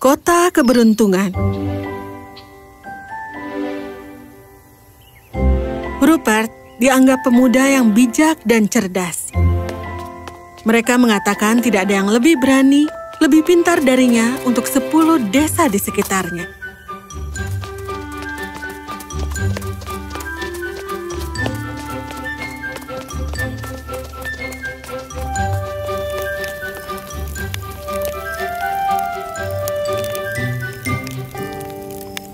Kota Keberuntungan. Rupert dianggap pemuda yang bijak dan cerdas. Mereka mengatakan tidak ada yang lebih berani, lebih pintar darinya untuk 10 desa di sekitarnya.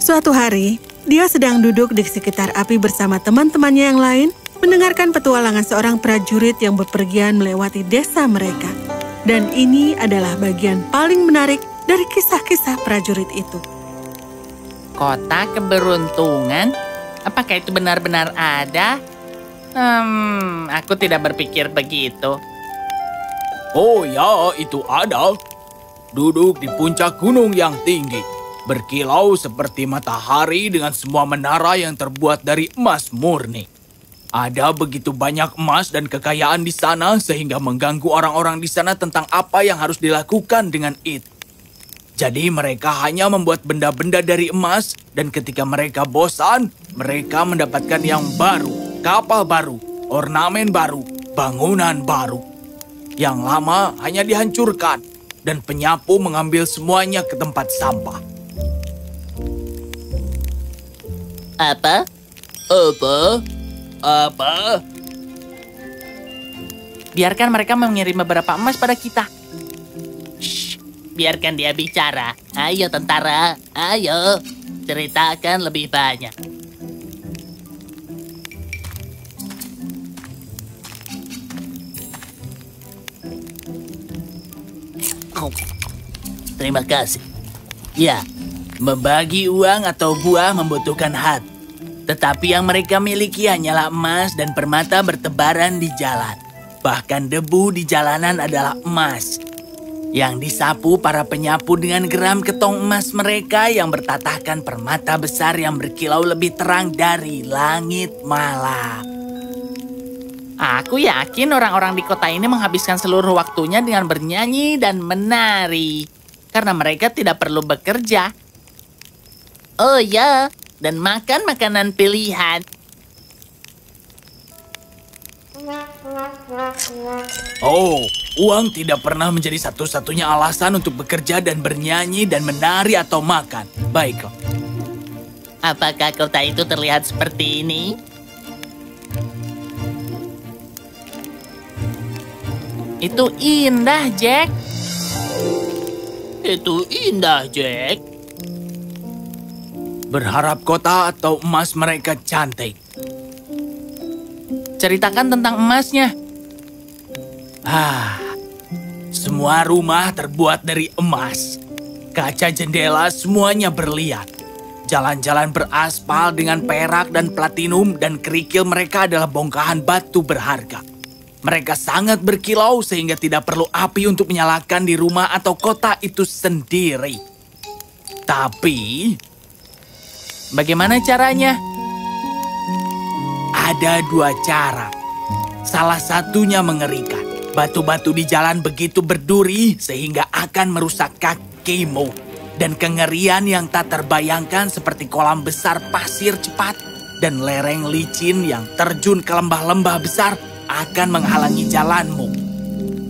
Suatu hari, dia sedang duduk di sekitar api bersama teman-temannya yang lain, mendengarkan petualangan seorang prajurit yang bepergian melewati desa mereka. Dan ini adalah bagian paling menarik dari kisah-kisah prajurit itu. Kota Keberuntungan? Apakah itu benar-benar ada? Aku tidak berpikir begitu. Oh ya, itu ada. Duduk di puncak gunung yang tinggi. Berkilau seperti matahari dengan semua menara yang terbuat dari emas murni. Ada begitu banyak emas dan kekayaan di sana sehingga mengganggu orang-orang di sana tentang apa yang harus dilakukan dengan itu. Jadi mereka hanya membuat benda-benda dari emas dan ketika mereka bosan, mereka mendapatkan yang baru, kapal baru, ornamen baru, bangunan baru. Yang lama hanya dihancurkan dan penyapu mengambil semuanya ke tempat sampah. Apa? Apa? Biarkan mereka mengirim beberapa emas pada kita. Shh, biarkan dia bicara. Ayo tentara, ayo. Ceritakan lebih banyak. Terima kasih. Ya, membagi uang atau buah membutuhkan hati. Tetapi yang mereka miliki hanyalah emas dan permata bertebaran di jalan. Bahkan debu di jalanan adalah emas. Yang disapu para penyapu dengan geram ketong emas mereka yang bertatahkan permata besar yang berkilau lebih terang dari langit malam. Aku yakin orang-orang di kota ini menghabiskan seluruh waktunya dengan bernyanyi dan menari. Karena mereka tidak perlu bekerja. Oh ya, dan makan makanan pilihan. Oh, uang tidak pernah menjadi satu-satunya alasan untuk bekerja dan bernyanyi dan menari atau makan. Baiklah. Apakah kota itu terlihat seperti ini? Itu indah, Jack. Itu indah, Jack. Berharap kota atau emas mereka cantik. Ceritakan tentang emasnya. Semua rumah terbuat dari emas. Kaca jendela semuanya berlian. Jalan-jalan beraspal dengan perak dan platinum dan kerikil mereka adalah bongkahan batu berharga. Mereka sangat berkilau sehingga tidak perlu api untuk menyalakan di rumah atau kota itu sendiri. Tapi, bagaimana caranya? ada 2 cara. Salah satunya mengerikan. Batu-batu di jalan begitu berduri sehingga akan merusak kakimu. Dan kengerian yang tak terbayangkan seperti kolam besar pasir cepat dan lereng licin yang terjun ke lembah-lembah besar akan menghalangi jalanmu.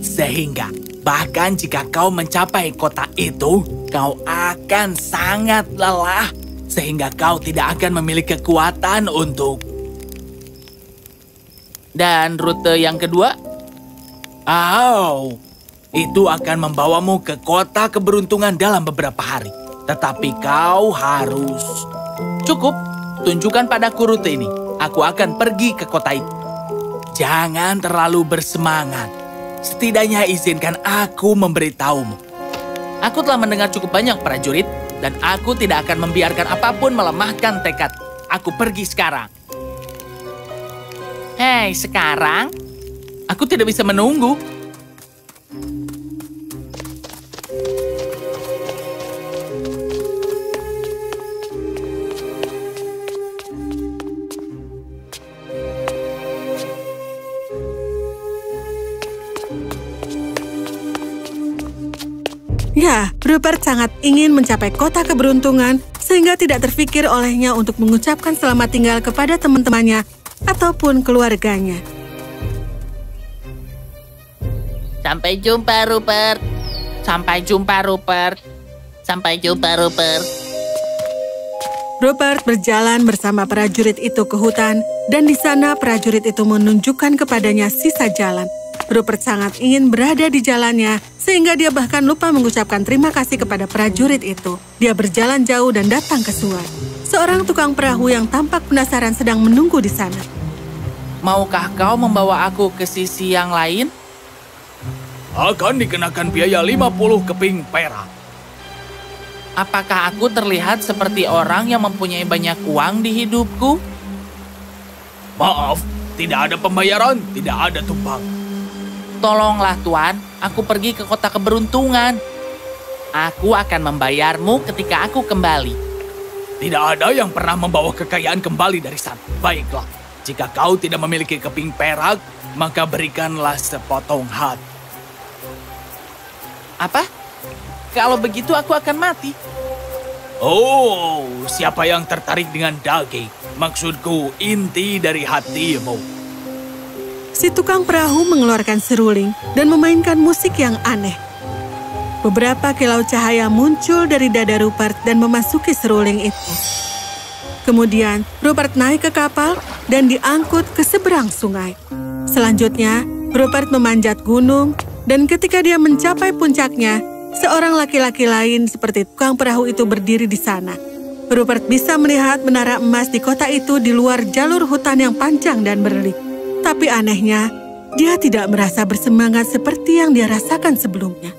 Sehingga bahkan jika kau mencapai kota itu, kau akan sangat lelah sehingga kau tidak akan memiliki kekuatan untuk... Dan rute yang kedua? Itu akan membawamu ke kota keberuntungan dalam beberapa hari. Tetapi kau harus... Cukup, tunjukkan padaku rute ini. Aku akan pergi ke kota itu. Jangan terlalu bersemangat. Setidaknya izinkan aku memberitahumu. Aku telah mendengar cukup banyak prajurit, dan aku tidak akan membiarkan apapun melemahkan tekad. Aku pergi sekarang. Hei, sekarang? Aku tidak bisa menunggu. Ya, Rupert sangat ingin mencapai kota keberuntungan sehingga tidak terfikir olehnya untuk mengucapkan selamat tinggal kepada teman-temannya ataupun keluarganya. Sampai jumpa, Rupert. Sampai jumpa, Rupert. Sampai jumpa, Rupert. Rupert berjalan bersama prajurit itu ke hutan, dan di sana prajurit itu menunjukkan kepadanya sisa jalan. Rupert sangat ingin berada di jalannya, sehingga dia bahkan lupa mengucapkan terima kasih kepada prajurit itu. Dia berjalan jauh dan datang ke sungai. Seorang tukang perahu yang tampak penasaran sedang menunggu di sana. Maukah kau membawa aku ke sisi yang lain? Akan dikenakan biaya 50 keping perak. Apakah aku terlihat seperti orang yang mempunyai banyak uang di hidupku? Maaf, tidak ada pembayaran, tidak ada tumpang. Tolonglah, Tuan. Aku pergi ke kota keberuntungan. Aku akan membayarmu ketika aku kembali. Tidak ada yang pernah membawa kekayaan kembali dari sana. Baiklah, jika kau tidak memiliki keping perak, maka berikanlah sepotong hati. Apa? Kalau begitu aku akan mati. Oh, siapa yang tertarik dengan daging? Maksudku, inti dari hatimu. Si tukang perahu mengeluarkan seruling dan memainkan musik yang aneh. Beberapa kilau cahaya muncul dari dada Rupert dan memasuki seruling itu. Kemudian, Rupert naik ke kapal dan diangkut ke seberang sungai. Selanjutnya, Rupert memanjat gunung, dan ketika dia mencapai puncaknya, seorang laki-laki lain seperti tukang perahu itu berdiri di sana. Rupert bisa melihat menara emas di kota itu di luar jalur hutan yang panjang dan berliku. Tapi anehnya, dia tidak merasa bersemangat seperti yang dia rasakan sebelumnya.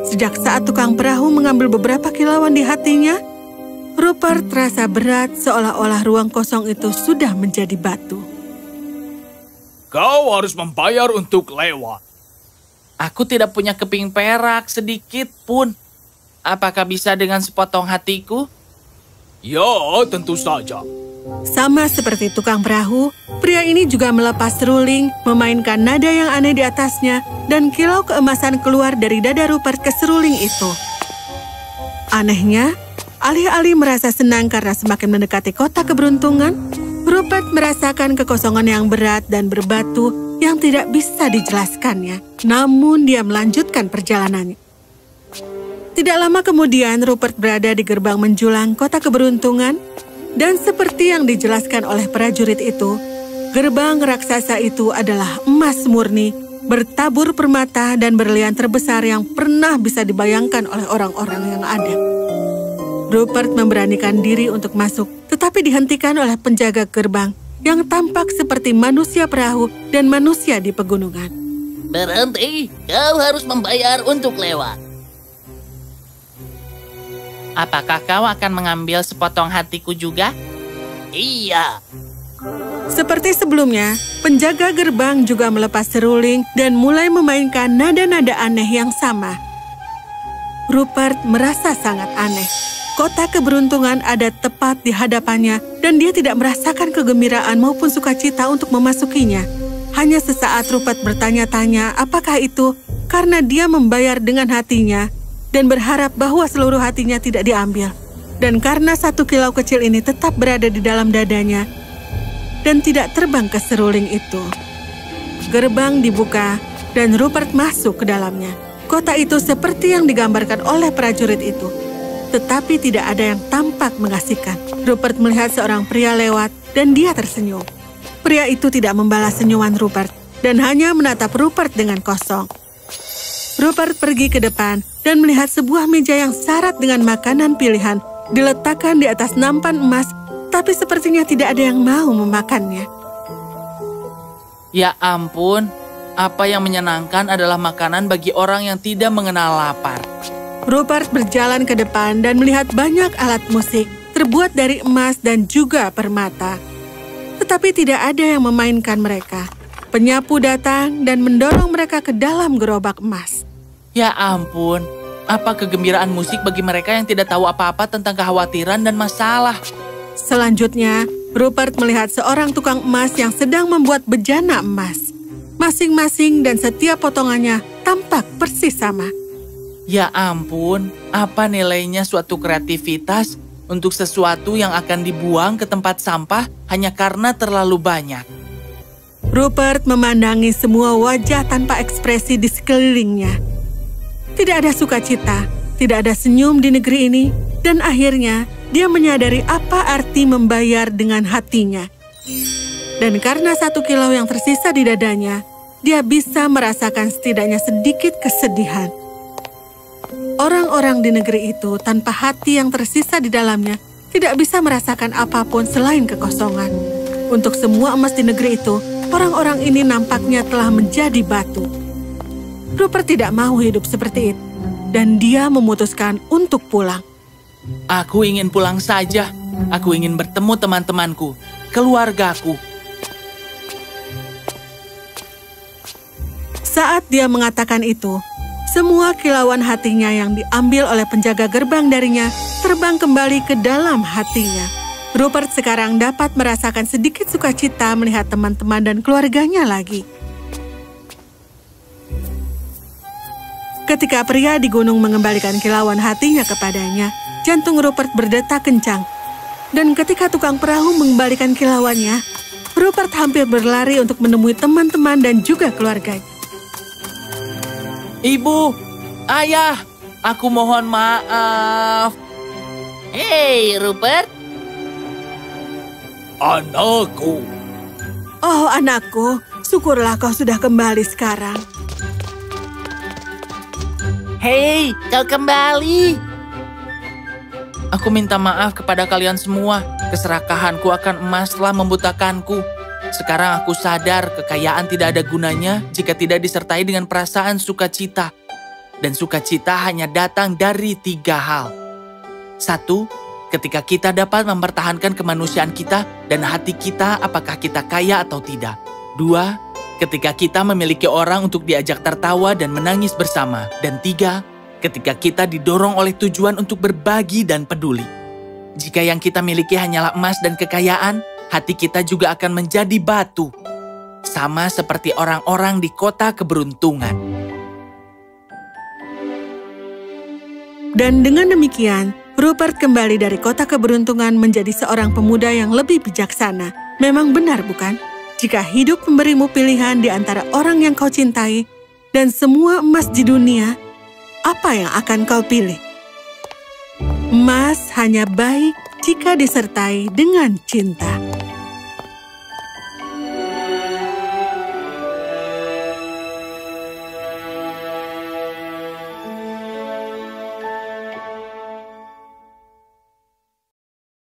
Sejak saat tukang perahu mengambil beberapa kilauan di hatinya, Rupert terasa berat seolah-olah ruang kosong itu sudah menjadi batu. Kau harus membayar untuk lewat. Aku tidak punya keping perak sedikit pun. Apakah bisa dengan sepotong hatiku? Ya, tentu saja. Sama seperti tukang perahu, pria ini juga melepas seruling, memainkan nada yang aneh di atasnya, dan kilau keemasan keluar dari dada Rupert ke seruling itu. Anehnya, alih-alih merasa senang karena semakin mendekati kota keberuntungan, Rupert merasakan kekosongan yang berat dan berbatu yang tidak bisa dijelaskannya. Namun dia melanjutkan perjalanannya. Tidak lama kemudian, Rupert berada di gerbang menjulang kota keberuntungan, dan seperti yang dijelaskan oleh prajurit itu, gerbang raksasa itu adalah emas murni, bertabur permata dan berlian terbesar yang pernah bisa dibayangkan oleh orang-orang yang ada. Rupert memberanikan diri untuk masuk, tetapi dihentikan oleh penjaga gerbang yang tampak seperti manusia perahu dan manusia di pegunungan. Berhenti, kau harus membayar untuk lewat. Apakah kau akan mengambil sepotong hatiku juga? Iya. Seperti sebelumnya, penjaga gerbang juga melepas seruling dan mulai memainkan nada-nada aneh yang sama. Rupert merasa sangat aneh. Kota keberuntungan ada tepat di hadapannya, dan dia tidak merasakan kegembiraan maupun sukacita untuk memasukinya. Hanya sesaat Rupert bertanya-tanya apakah itu karena dia membayar dengan hatinya dan berharap bahwa seluruh hatinya tidak diambil. Dan karena satu kilau kecil ini tetap berada di dalam dadanya dan tidak terbang ke seruling itu. Gerbang dibuka dan Rupert masuk ke dalamnya. Kota itu seperti yang digambarkan oleh prajurit itu, tetapi tidak ada yang tampak mengasihkan. Rupert melihat seorang pria lewat dan dia tersenyum. Pria itu tidak membalas senyuman Rupert dan hanya menatap Rupert dengan kosong. Rupert pergi ke depan dan melihat sebuah meja yang syarat dengan makanan pilihan diletakkan di atas nampan emas, tapi sepertinya tidak ada yang mau memakannya. Ya ampun, apa yang menyenangkan adalah makanan bagi orang yang tidak mengenal lapar. Rupert berjalan ke depan dan melihat banyak alat musik terbuat dari emas dan juga permata. Tetapi tidak ada yang memainkan mereka. Penyapu datang dan mendorong mereka ke dalam gerobak emas. Ya ampun, apa kegembiraan musik bagi mereka yang tidak tahu apa-apa tentang kekhawatiran dan masalah. Selanjutnya, Rupert melihat seorang tukang emas yang sedang membuat bejana emas. Masing-masing dan setiap potongannya tampak persis sama. Ya ampun, apa nilainya suatu kreativitas untuk sesuatu yang akan dibuang ke tempat sampah hanya karena terlalu banyak? Rupert memandangi semua wajah tanpa ekspresi di sekelilingnya. Tidak ada sukacita, tidak ada senyum di negeri ini, dan akhirnya dia menyadari apa arti membayar dengan hatinya. Dan karena 1 kilau yang tersisa di dadanya, dia bisa merasakan setidaknya sedikit kesedihan. Orang-orang di negeri itu tanpa hati yang tersisa di dalamnya tidak bisa merasakan apapun selain kekosongan. Untuk semua emas di negeri itu, orang-orang ini nampaknya telah menjadi batu. Rupert tidak mau hidup seperti itu, dan dia memutuskan untuk pulang. Aku ingin pulang saja. Aku ingin bertemu teman-temanku, keluargaku. Saat dia mengatakan itu, semua kilauan hatinya yang diambil oleh penjaga gerbang darinya terbang kembali ke dalam hatinya. Rupert sekarang dapat merasakan sedikit sukacita melihat teman-teman dan keluarganya lagi. Ketika pria di gunung mengembalikan kilauan hatinya kepadanya, jantung Rupert berdetak kencang. Dan ketika tukang perahu mengembalikan kilauannya, Rupert hampir berlari untuk menemui teman-teman dan juga keluarganya. Ibu, ayah, aku mohon maaf. Hei, Rupert. Anakku. Oh, anakku, syukurlah kau sudah kembali sekarang. Hei, kau kembali. Aku minta maaf kepada kalian semua. Keserakahanku akan emas telah membutakanku. Sekarang aku sadar kekayaan tidak ada gunanya jika tidak disertai dengan perasaan sukacita. Dan sukacita hanya datang dari 3 hal. 1, ketika kita dapat mempertahankan kemanusiaan kita dan hati kita apakah kita kaya atau tidak. 2, ketika kita memiliki orang untuk diajak tertawa dan menangis bersama. Dan 3, ketika kita didorong oleh tujuan untuk berbagi dan peduli. Jika yang kita miliki hanyalah emas dan kekayaan, hati kita juga akan menjadi batu. Sama seperti orang-orang di kota keberuntungan. Dan dengan demikian, Rupert kembali dari kota keberuntungan menjadi seorang pemuda yang lebih bijaksana. Memang benar, bukan? Jika hidup memberimu pilihan di antara orang yang kau cintai dan semua emas di dunia, apa yang akan kau pilih? Emas hanya baik jika disertai dengan cinta.